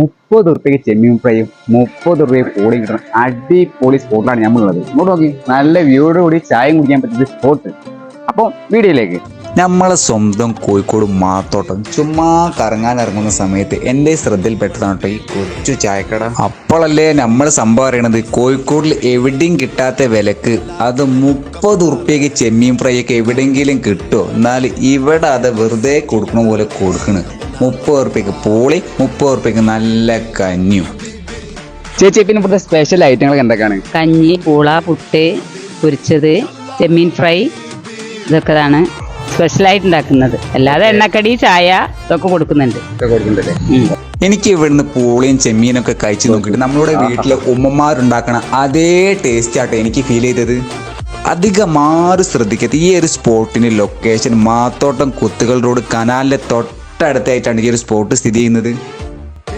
30 ചെമ്മീൻ ഫ്രൈയും 30 പോളി കിട്ടുന്ന അടിപൊളി സ്പോട്ടിലാണ് നമ്മളുള്ളത്. ഇങ്ങോട്ട് നോക്കി, നല്ല വ്യൂയോട് കൂടി ചായയും കുടിക്കാൻ പറ്റിയ സ്പോട്ട്. അപ്പോൾ വീഡിയോയിലേക്ക്. നമ്മളെ സ്വന്തം കോഴിക്കോട് മാത്തോട്ടം ചുമ്മാ കറങ്ങാൻ ഇറങ്ങുന്ന സമയത്ത് എൻ്റെ ശ്രദ്ധയിൽപ്പെട്ടതാണ് കേട്ടോ ഈ കൊച്ചു ചായക്കട. അപ്പോഴല്ലേ നമ്മൾ സംഭവം അറിയണത് കോഴിക്കോടിൽ എവിടെയും കിട്ടാത്ത വിലക്ക് അത് 30 ചെമ്മീൻ ഫ്രൈ ഒക്കെ എവിടെയെങ്കിലും കിട്ടുമോ, എന്നാൽ ഇവിടെ അത് വെറുതെ കൊടുക്കണ പോലെ കൊടുക്കണ്. 30 പോളി, 30 നല്ല കഞ്ഞിയും. ചേച്ചി, പിന്നെ ഇവിടുത്തെ സ്പെഷ്യൽ ഐറ്റങ്ങൾ എന്തൊക്കെയാണ്? കഞ്ഞി, പൂള, പുട്ട്, പൊരിച്ചത്, ചെമ്മീൻ ഫ്രൈ, ഇതൊക്കെയാണ് സ്പെഷ്യലായിട്ട് ഉണ്ടാക്കുന്നത്. അല്ലാതെ എണ്ണക്കടി, ചായ ഇതൊക്കെ കൊടുക്കുന്നുണ്ട്. എനിക്ക് ഇവിടുന്ന് പൂളിയും ചെമ്മീനൊക്കെ കഴിച്ചു നോക്കിയിട്ട് നമ്മളുടെ വീട്ടിലെ ഉമ്മമാരുണ്ടാക്കണ അതേ ടേസ്റ്റ് ആട്ടോ എനിക്ക് ഫീൽ ചെയ്തത്. അധികം ആരും ശ്രദ്ധിക്കാത്ത ഈ ഒരു സ്പോട്ടിന് ലൊക്കേഷൻ മാത്തോട്ടം കുത്തുകൾ റോഡ് കനാലിലെ തൊട്ടടുത്തായിട്ടാണ് ഈ ഒരു സ്പോട്ട് സ്ഥിതി ചെയ്യുന്നത്.